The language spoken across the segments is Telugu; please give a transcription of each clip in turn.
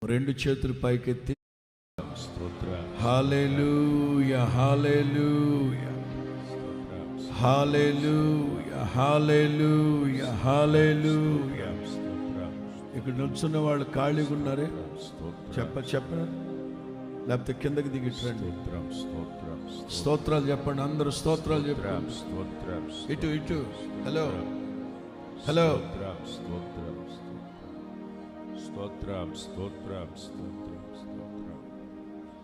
రెండు చేతులు పైకెత్తి హల్లెలూయా హల్లెలూయా హల్లెలూయా హల్లెలూయా హల్లెలూయా. ఇక్కడ నిల్చున్న వాళ్ళు ఖాళీగా ఉన్నారే, చెప్పండి, లేకపోతే కిందకి దిగిట్రండి. స్తోత్రాలు చెప్పండి, అందరూ స్తోత్రాలు చెప్పండి. ఇటు hello hello.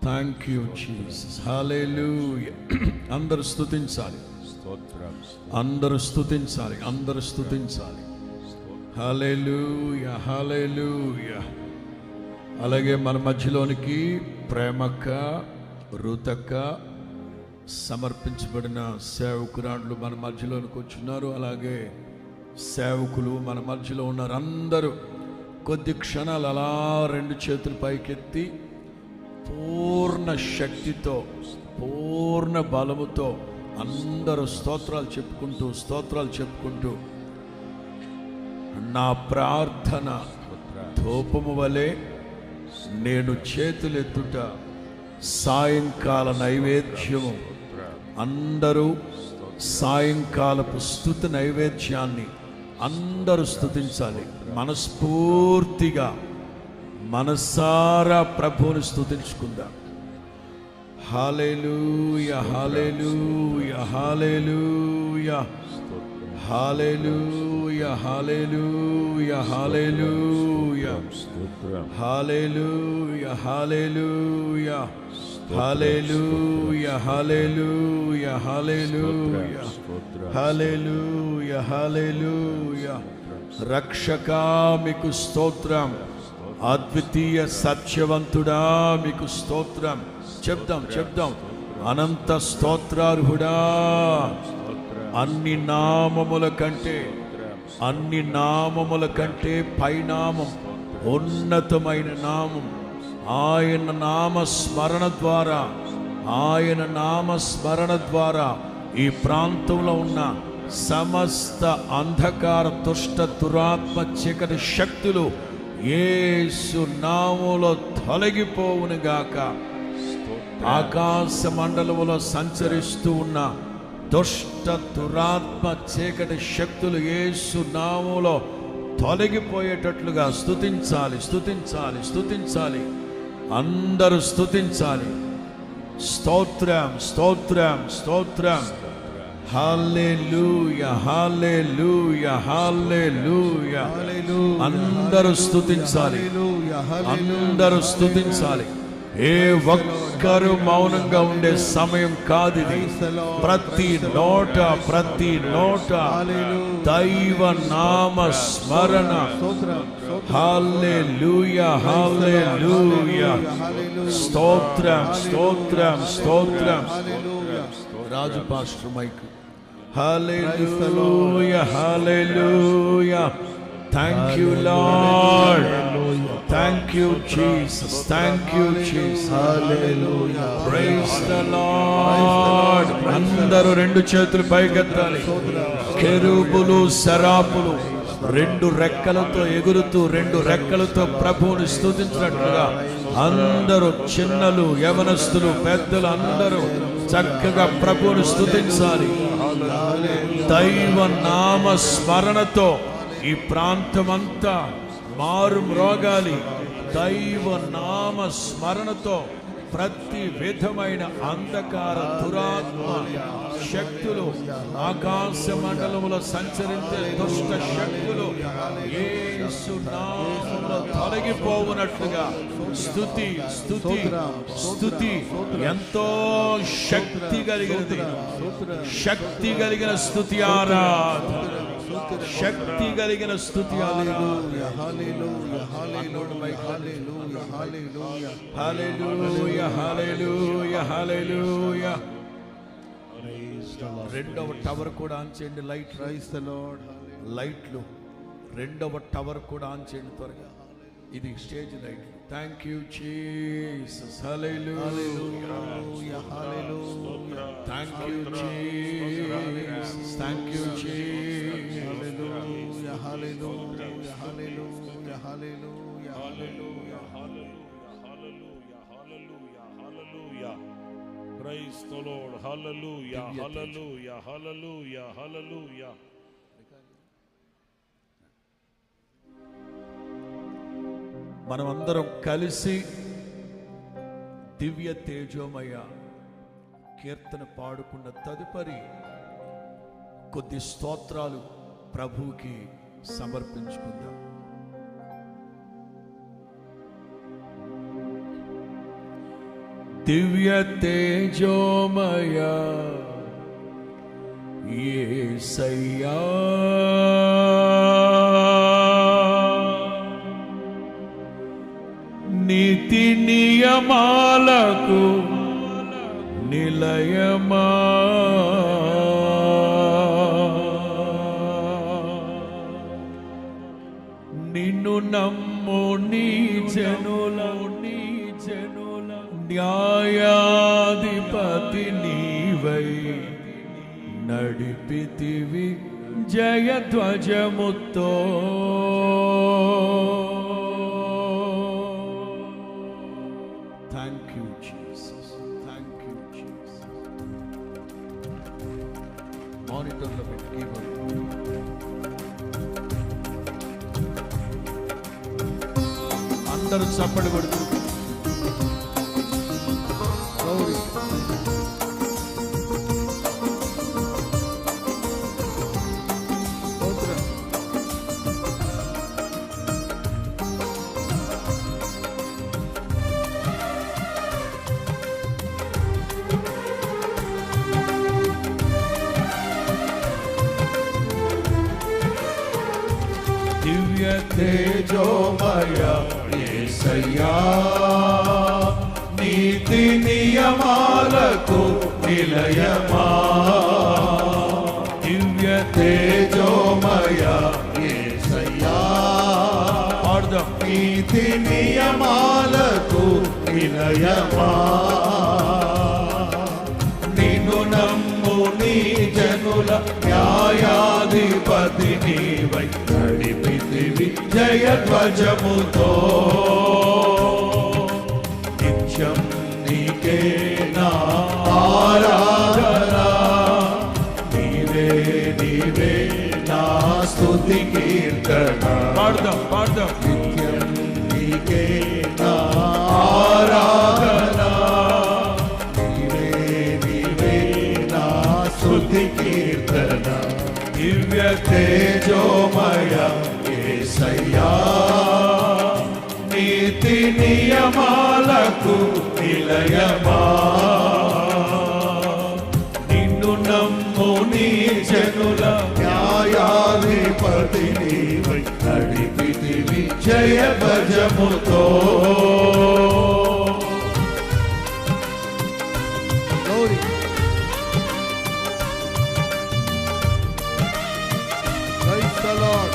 Thank you Jesus. Hallelujah. అందరూ స్తుతించాలి, అందరూ స్తుతించాలి, అందరూ స్తుతించాలి. హల్లెలూయా హల్లెలూయా. అలాగే మన మధ్యలోనికి ప్రేమక్క, రుతక్క సమర్పించబడిన సేవకురాండ్లు మన మధ్యలోనికి వచ్చున్నారు. అలాగే సేవకులు మన మధ్యలో ఉన్నారు. అందరూ కొద్ది క్షణాలు అలా రెండు చేతులు పైకెత్తి పూర్ణ శక్తితో, పూర్ణ బలముతో అందరూ స్తోత్రాలు చెప్పుకుంటూ నా ప్రార్థన ధూపము వలె నేను చేతులెత్తుట సాయంకాల నైవేద్యము. అందరూ సాయంకాలపు స్తుతి నైవేద్యాన్ని అందరూ స్తుతించాలి. మనస్ఫూర్తిగా మనసారా ప్రభువుని స్తుతించుకుందాం. హల్లెలూయా హల్లెలూయా హల్లెలూయా హల్లెలూయా హల్లెలూయా హల్లెలూయా హల్లెలూయా హల్లెలూయా హల్లెలూయా హల్లెలూయా హల్లెలూయా హల్లెలూయా హల్లెలూయా. రక్షకా మీకు స్తోత్రం, అద్వితీయ సత్యవంతుడా మీకు స్తోత్రం. చెప్దాం. అనంత స్తోత్రార్హుడా, అన్ని నామముల కంటే పైనామం, ఉన్నతమైన నామం. ఆయన నామస్మరణ ద్వారా ఈ ప్రాంతంలో ఉన్న సమస్త అంధకార దుష్ట దురాత్మ చీకటి శక్తులు యేసు నామములో తొలగిపోవునుగాక. ఆకాశ మండలములో సంచరిస్తూ ఉన్న దుష్ట దురాత్మ చీకటి శక్తులు యేసు నామములో తొలగిపోయేటట్లుగా స్తుతించాలి. అందరూ స్తుతించాలి. స్తోత్రం. హల్లెలూయా హల్లెలూయా హల్లెలూయా. అందరూ స్తుతించాలి. ఏ ఒక్కరు మౌనంగా ఉండే సమయం కాదు ఇది. ప్రతి నోట దైవ నామ స్మరణ. Hallelujah hallelujah. స్తోత్రం. Raju pastor mike. Hallelujah hallelujah. Thank you Lord, thank you Jesus, hallelujah, praise the Lord. అందరూ రెండు చేతులు పైకెత్తాలి. కెరూబులు సెరాపులు రెండు రెక్కలతో ఎగురుతూ, రెండు రెక్కలతో ప్రభువుని స్తుతించినట్లుగా అందరూ, చిన్నలు, యవనస్తులు, పెద్దలు అందరూ చక్కగా ప్రభువుని స్తుతించాలి. దైవ నామ స్మరణతో ఈ ప్రాంతమంతా మారు మ్రోగాలి. దైవ నామ స్మరణతో ప్రతి విధమైన అంధకార దురాత్మ శక్తులు, ఆకాశ మండలములో సంచరించే దుష్ట శక్తులు యేసు నామములో తొలగిపోవునట్లుగా స్తుతి ఎంతో శక్తి కలిగిన స్తుతి ఆరాధన, శక్తి కలిగిన స్తుతి హల్లెలూయా హల్లెలూయా హల్లెలూయా హల్లెలూయా హల్లెలూయా. రెండవ టవర్ కూడా ఆన్ చేయండి. లైట్లు రెండవ టవర్ కూడా ఆన్ చేయండి త్వరగా. ఇది stage light. Thank you Jesus. Hallelujah hallelujah. Thank you Jesus. Thank you Jesus. Hallelujah hallelujah hallelujah hallelujah hallelujah. Praise the Lord. Hallelujah. Hallelujah. Hallelujah. Hallelujah. మనమందరం కలిసి దివ్య తేజోమయ కీర్తన పాడుకున్న తదుపరి కొద్ది స్తోత్రాలు ప్రభువుకి సమర్పించుకుందాం. దివ్య తేజోమయ యేసయ్యా, నీతి నియమాలకు నిలయమా, నిన్ను నమ్ము నీ జనుల న్యాయాధిపతి నీవై నడిపితివి జయధ్వజముతో. Thank you Jesus, thank you Jesus. మానిటర్లో పెట్టి అందరూ చప్పటి కొడుతూ దివ్య తేజోమయ యేసయ్యా, నీతి నియమాలకు నిలయమా, దివ్య తేజోమయ యేసయ్యా, నీతి నియమాలకు నిలయమా, నిన్ను నమ్ము నీ జనుల న్యాయాధిపతి నీవై నడిపితివి జయధ్వజముతో. నిత్యం నీకే నా ఆరాధన, నీవే నీవే నా స్తుతి కీర్తన. పాడదాం నిత్యం నీకే నా ఆరాధన, నీవే నీవే నా స్తుతి కీర్తన. దివ్య తేజోమయ యేసయ్యా, నీతి నియమాలకు నిలయమా, నిన్ను నమ్ము నీ జనుల న్యాయాధిపతి నీవై నడిపితివి జయధ్వజముతో. Praise the Lord.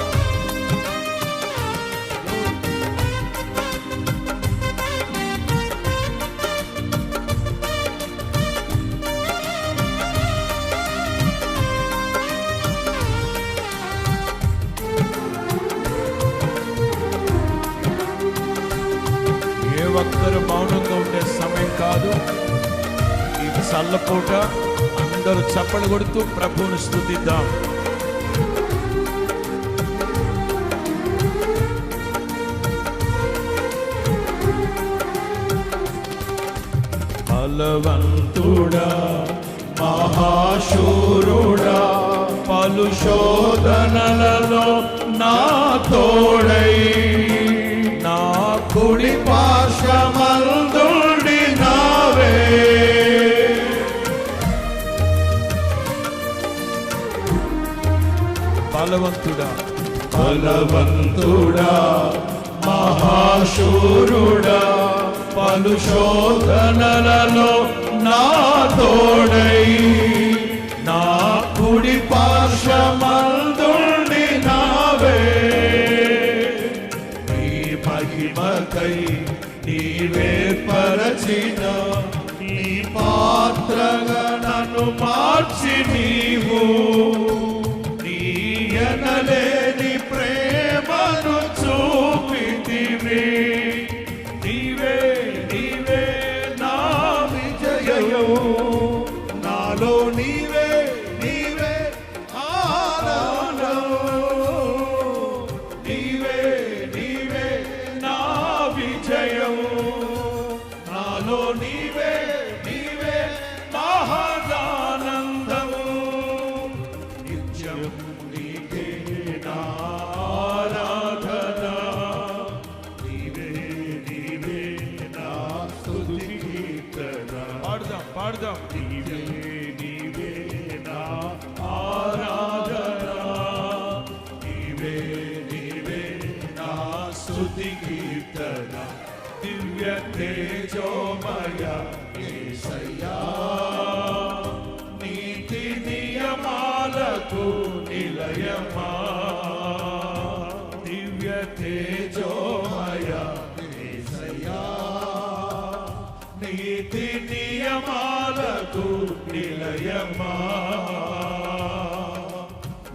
ఏ ఒక్కరు మౌనంగా ఉండే సమయం కాదు ఇది. చల్లపూట అందరూ చప్పలు కొడుతూ ప్రభువును స్తుతిద్దాం. బలవంతుడా మహాశూరుడా, పలు శోధనలలో నా తోడై, నా కుడి పార్శ్వమందుండి నావే. బలవంతుడా మహాశూరుడా, పలు శోధనలలో నా తోడై, నా కుడి పార్శ్వమందుండి నావే. నీ మహిమకై నీవే పరచిన నీ పాత్రగా నన్ను మార్చి నీవు, నీయనలేని ప్రేమను చూపితివి. నీవే నీవే నా విజయము, విజయము నాలో నీవే నీవే మహదానందము నిత్యం నీకే నా ఆరాధన నీవే నీవే నా స్తుతి కీర్తన పాడదాం నీవే నీవే నా ఆరాధన నీవే నీవే నా స్తుతి కీర్తన దివ్య తేజోమయ యేసయ్యా నీతి నియమాలకు నిలయమా దివ్య తేజోమయ యేసయ్యా నీతి నియమాలకు నిలయమా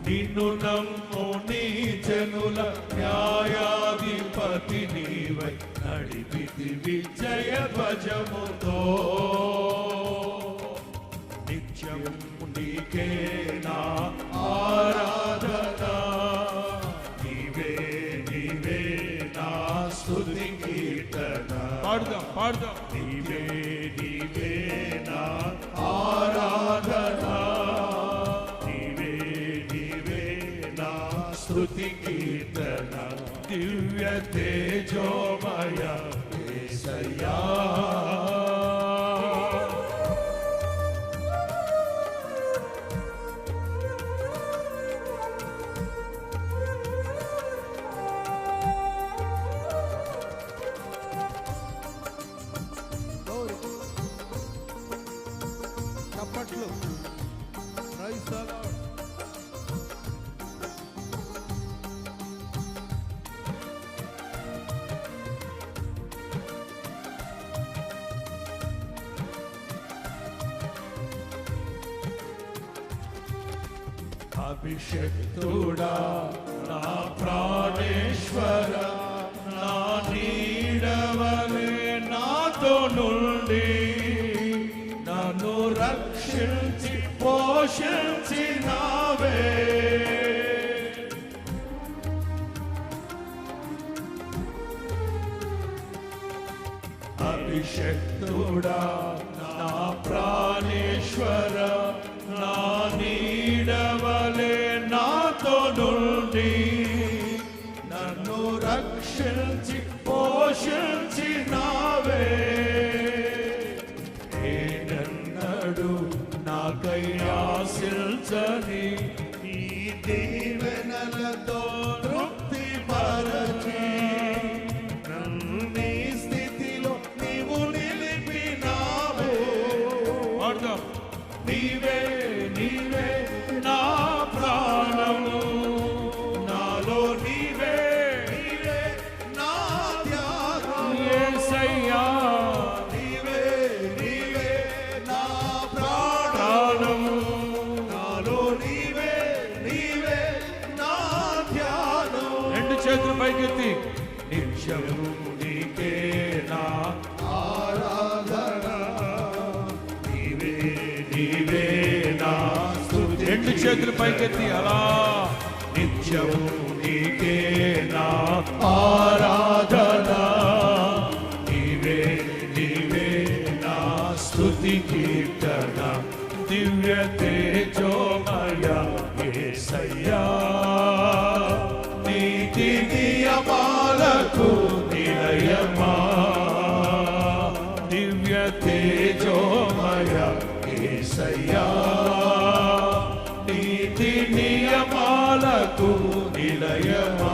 నిన్ను నమ్ము నీ జనుల న్యాయాధిపతి నీవై నడిపితి విజయ ధ్వజముతో నిత్యం నీకే నా ఆరాధన నీవే నీవే నా స్తుతి కీర్తన పాడదాం నీవే నీవే నా ఆరాధన నీవే నీవే నా స్తుతి కీర్తన దివ్య తేజోమయ యేసయ్యా చప్పట్లు. Praise the lord. అభిషక్తుడా నా ప్రాణేశ్వర నా నీడవలే నాతో నుండి నన్ను రక్షించి పోషించినావే అభిషక్తుడా నా ప్రాణేశ్వర నా నీడవలే నాతో నుండి నన్ను రక్షించి పోషించినావే ఏనన్నడు నాకై ఆశించని ఈ దీవెనలతో తృప్తి పరచి నన్ను స్థితిలో నీవు నిలిపినావే నీవే నీవే నా ప్రాణము నాలో నీవే నీవే నా ధ్యానం యేసయ్యా నీవే నీవే నా ప్రాణము నాలో నీవే నీవే నా ధ్యానం రెండు చేతులు పైకెత్తి నిత్యము నీకే నా ఆరాధన నీవే నీవే నా స్తుతి రెండు చేతులు పైకెత్తి అలా నిత్యము నీకే నా ఆరాధన నీవే నీవే నా స్తుతి కీర్తన దివ్య తేజోమయ యేసయ్యా నీతి నియమాలకు నిలయమా దివ్య తేజోమయ యేసయ్యా నీతి నియమాలకు నిలయమా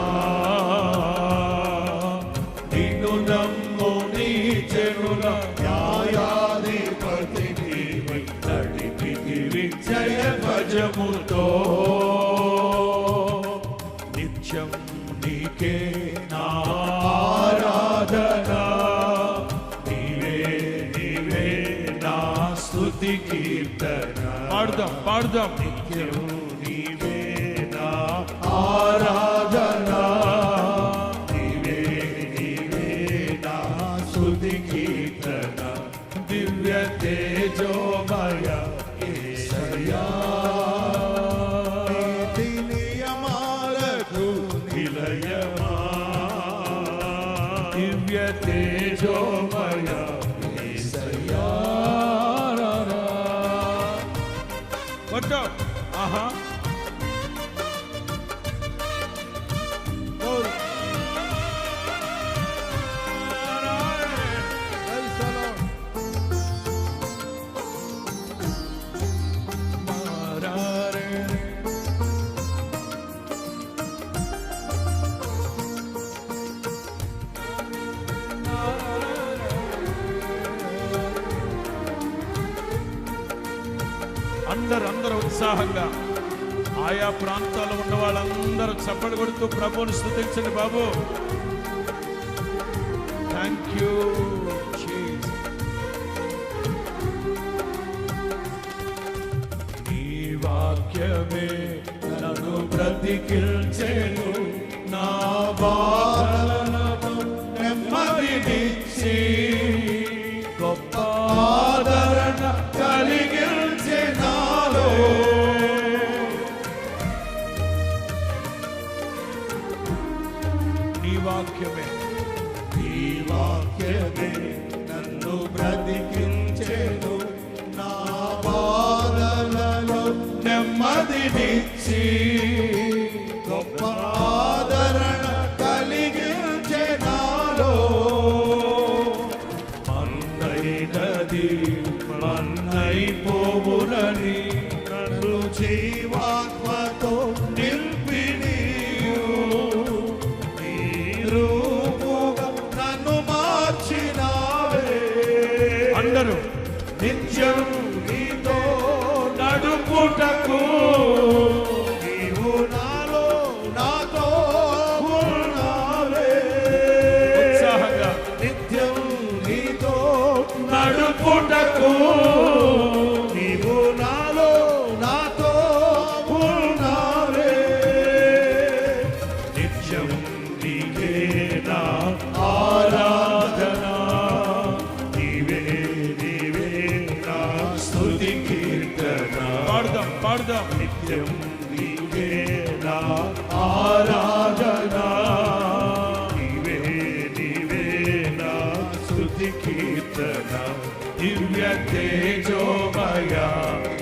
నిన్ను నమ్ము నీ జనుల న్యాయాధిపతి నీవై నడిపితి విజయ ధ్వజముతో నిత్యం నీకే నా ఆరాధన నీవే నీవే నా స్తుతి కీర్తన పాడదాం నిత్యం నీవే నా ఆరాధన నీవే నీవే నా స్తుతి కీర్తన దివ్య తేజోమయ యేసయ్యా నీతి నియమాలకు నిలయమా దివ్య తేజోమయ యేసయ్యా కొట్టు. ఆహా Praise the Lord. అందరూ ఉత్సాహంగా ఆయా ప్రాంతాల్లో ఉన్న వాళ్ళందరూ చప్పట్లు కొడుతూ ప్రభువుని స్తుతించండి బాబు. Thank you Jesus. నీ వాక్యమే నన్ను బ్రతికించెను, నా బాధలను నెమ్మదినిచ్చి గొప్ప ఆదరణ కలిగించే నాలో. నీ వాక్యమే నీ వాక్యమే నన్ను బ్రతికించెను, నా బాధలలో నెమ్మదినిచ్చి గొప్ప ఆదరణ కలిగించే నాలో. మన్నైనది మన్నైపోవునని నన్ను జీవాత్మతో నింపి నీ రూపుగా నన్ను మార్చినావే. అందరూ నిత్యం నీతో నడుపుటకు నీవు నాలో నాతో ఉన్నావే. ఉత్సాహంగా నిత్యం నీతో నడుపుటకు నీవు నాలో నాతో ఉన్నావే. నిత్యం నీకే నా ఆరాధన, నీవే నీవే నా స్తుతి కీర్తన. పాడుదాం. నిత్యం నీవే నా ఆరాధన, నీవే నీవే నా స్తుతి కీర్తన. దివ్య తేజోమయ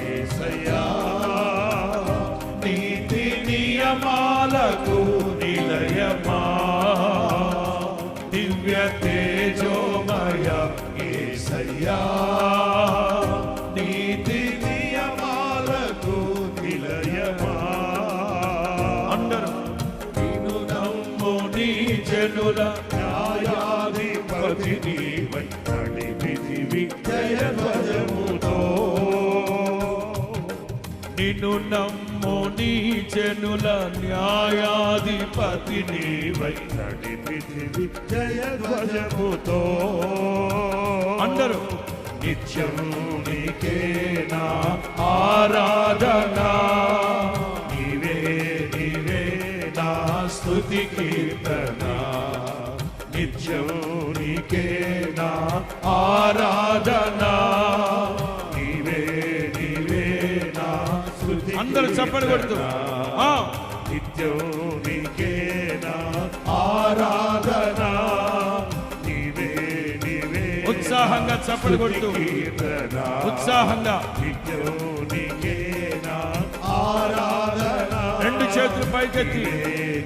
యేసయ్యా, నీతి నియమాలకు నిలయమా. దివ్య తేజోమయ యేసయ్యా, నీతి నియమాలకు నిలయమా. అందరూ నిన్ను నమ్ము నీ జనుల న్యాయాధిపతి నీవై నడిపితివి జయధ్వజముతో. నిన్ను నమ్ము నీ జనుల న్యాయాధిపతి నీవై నడిపితివి జయధ్వజముతో. అందరూ నిత్యం నీకే నా ఆరాధన, నీవే నీవే నా స్తుతి కీర్తన. నిత్యం నీకే నా ఆరాధన, నీవే నీవే నా స్తుతి అందరూ చప్పట్లు కొడుతూ. కీర్తన. ఆ. నిత్యం నీకే నా ఆరాధన, నీవే నీవే ఉత్సాహంగా చప్పట్లు కొడుతూ. కీర్తన. ఉత్సాహంగా నిత్యం నీకే నా ఆరాధన, రెండు చేతులు పైకెత్తి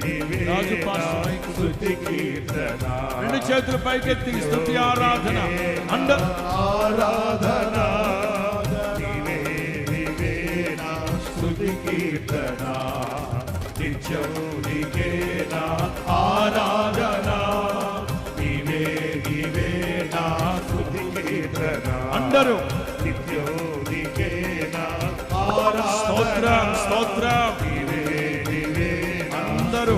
నీవే రాజు నా పాస్టర్. స్తుతి కీర్తన. రెండు చేతులు పైకెత్తి స్తుతి ఆరాధన. అందరూ ఆరాధన, నీవే నీవే నా స్తుతి కీర్తన. నిత్యం నీకే నా ఆరాధన, నీవే నీవే నా స్తుతి కీర్తన. అందరూ నిత్యం నీకే నా స్తోత్రం స్తోత్రం. నీవే నీవే అందరూ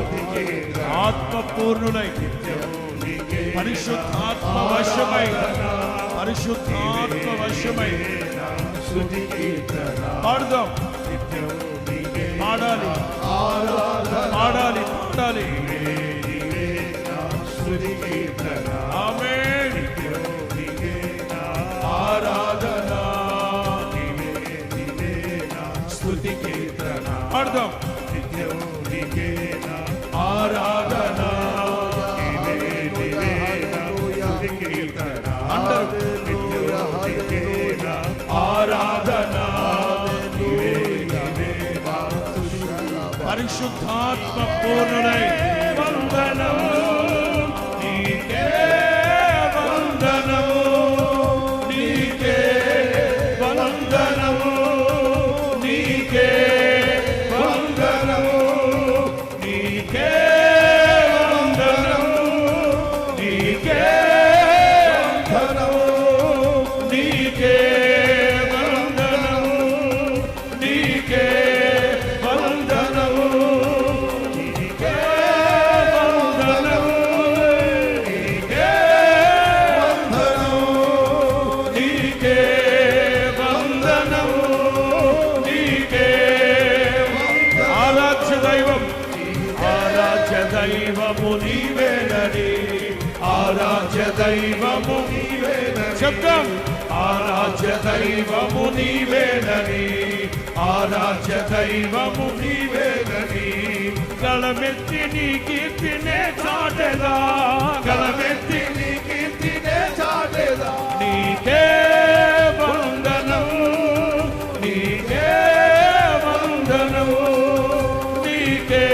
ఆత్మపూర్ణులై పరిశుద్ధాత్మ వశమై పరిశుద్ధాత్మ వశమై స్తుతి కీర్తన. పాడుదాం. నిత్యం నీకే పాడాలి పాడాలి పాడాలి. నీవే నా స్తుతి కీర్తన. ఆమేన్. నిత్యం నీకే నా ఆరాధన, నీవే నీవే నా స్తుతి కీర్తన. పాడుదాం. నిత్యం నీకే నా ఆరాధన, నీవే నీవే నా స్తుతి కీర్తన అందరూ నిత్యం నీకే నా ఆరాధన నీవే నీవే నా స్తుతి పరిశుద్ధాత్మ పూర్ణుడై వందనం నీకే వందనం నీకే వందనం నీకే వందనం నీకే వందనం నీకే వందనం నీకే వందనం నీకే వందనం నీకే వందనం నీకే వందనం నీకే వందనం నీకే ఆరాధ్య దైవం ఆరాధ్య దైవము నీవేనని ఆరాధ్య దైవము నీవేనని శబ్దం ఆరాధ్య దైవము నీవేనని ఆరాధ్య దైవము నీవేనని గళమెత్తి నీ కీర్తినే చాటెదా గళమెత్తి నీ కీర్తినే చాటెదా నీకే వందనం నీకే వందనం నీకే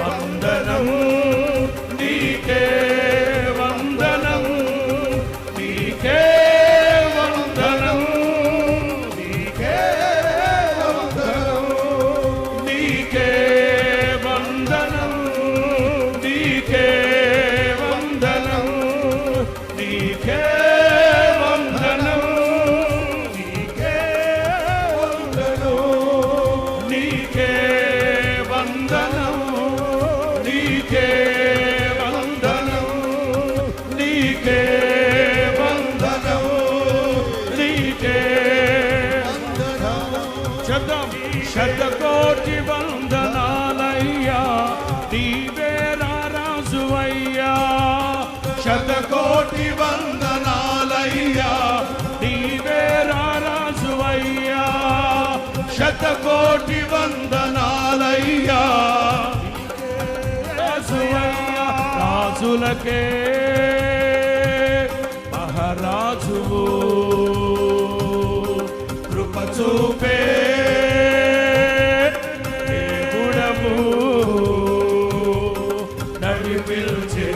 వందనం నీకే వందనం నీకే వందనం నీకే వందనం నీకే వందనం నీకే వందనం నీకే వందనం నీకే వందనం నీకే వందనం నీకే వందనం నీకే వందనం నీకే శబ్దం శతకోటి వందనాలయ్యా నీవే రాజువయ్యా శతకోటి వందనాలయ్యా నీవే రాజువయ్యా శతకోటి వందనాలయ్యా రాజువయ్యా రాజులకే మహారాజువు కృప చూపే దేవుడవు నడిపిల్చే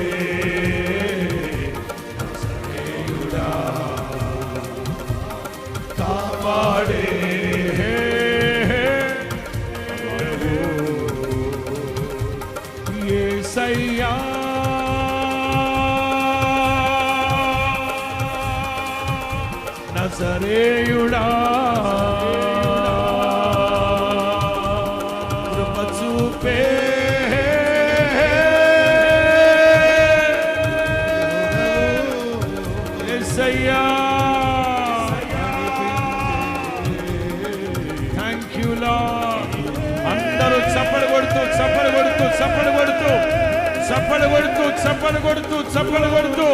నజరేయుడా కాపాడే యేసయ్యా నజరేయుడా కృప చూపే యేసయ్యా థ్యాంక్ యూ లార్డ్ అందరూ చప్పలు కొడుతూ చప్పలు కొడుతూ చప్పలు కొడుతూ చప్పలు కొడుతూ చప్పలు కొడుతూ చప్పలు కొడుతూ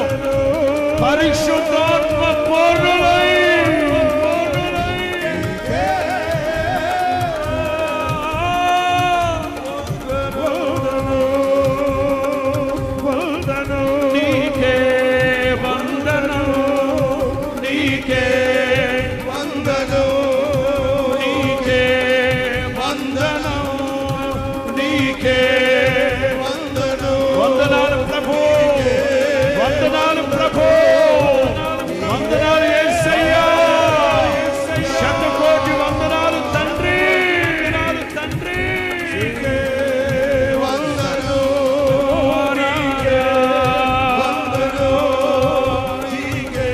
పరిశుద్ధాత్మ పూర్ణులై నీకే వందనం నీకే వందనం నీకే వందనం నీకే వందనం వందనాలు ప్రభు వందనాలు ప్రభు వందనాలు యేసయ్యా శతకోటి వందనాలు తండ్రి తండ్రి నీకే వందనం నీకే వందనం నీకే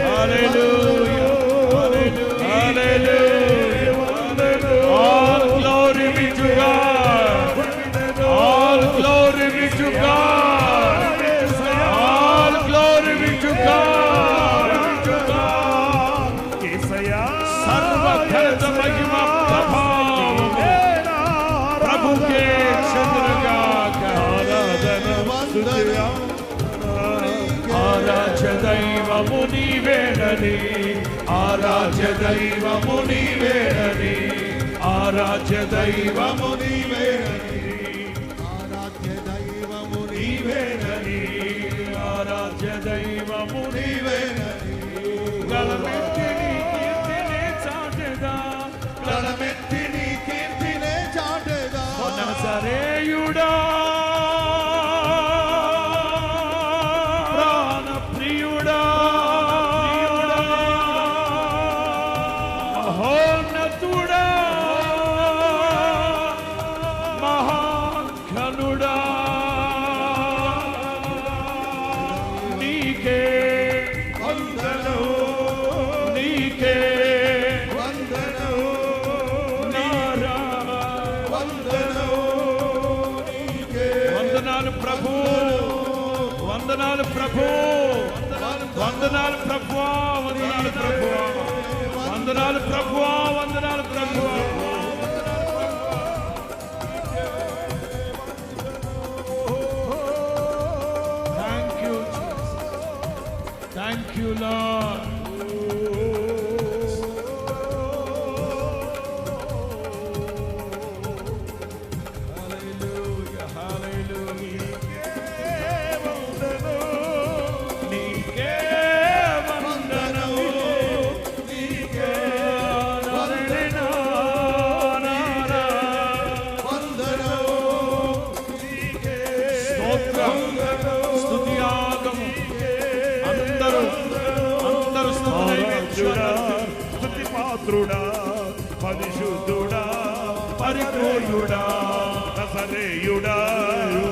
హల్లెలూయా హల్లెలూయా all glory be to God all glory be to God all glory be to God सर्व घनत महिमा प्रभाव प्रभु के चंद्रगा आराध्य दैवमु नीवेननि आराध्य दैवमु नीवेननि आराध्य दैवमु नीवेननि आराध्य दैवमु नीवेननि आराध्य दैव దైవము నీవేనని గలమెత్తి నీ కీర్తినే చాటెదా గళమెత్తి నీ కీర్తినే చాటెదా నజరేయుడా ప్రాణప్రియుడా మహోన్నతుడా మహాఘనుడా నీకే వందనం నీకే వందనం నారా వందనం నీకే వందనాలు ప్రభు వందనాలు ప్రభు వందనాలు ప్రభువా వందనాలు ప్రభువా వందనాలు ప్రభువా వందనాలు ప్రభువా thank you thank you Lord hallelujah hallelujah నీకే వందనం నీకే నారాయణ వందనం నీకే స్తోత్రం స్తుతియాగము అందరూ స్తుతి నైవేద్యం స్తుతి పాత్రుడా పరిశుద్ధుడా పరిపూర్ణుడా నజరేయుడా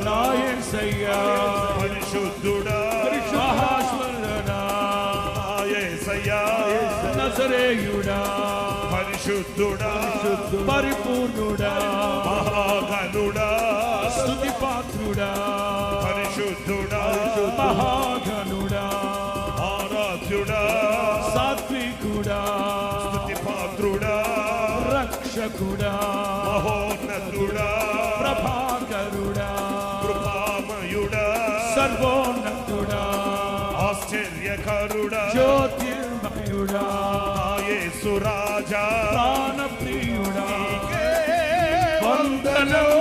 నా యేసయ్యా పరిశుద్ధుడా మహాశ్వరుడా యేసయ్యా నజరేయుడా పరిశుద్ధుడా పరిపూర్ణుడా మహాగణుడా స్తుతి పాత్రుడా పరిశుద్ధుడా మహాఘనుడా ఆరాధ్యుడా సాత్వికుడా స్తుతి పాత్రుడా రక్షకుడా మహోన్నతుడా ప్రభాకరుడా కృపామయుడా సర్వోన్నతుడా ఆశ్చర్యకరుడా జ్యోతిర్మయుడా యేసు రాజా ప్రాణప్రియుడా వందనం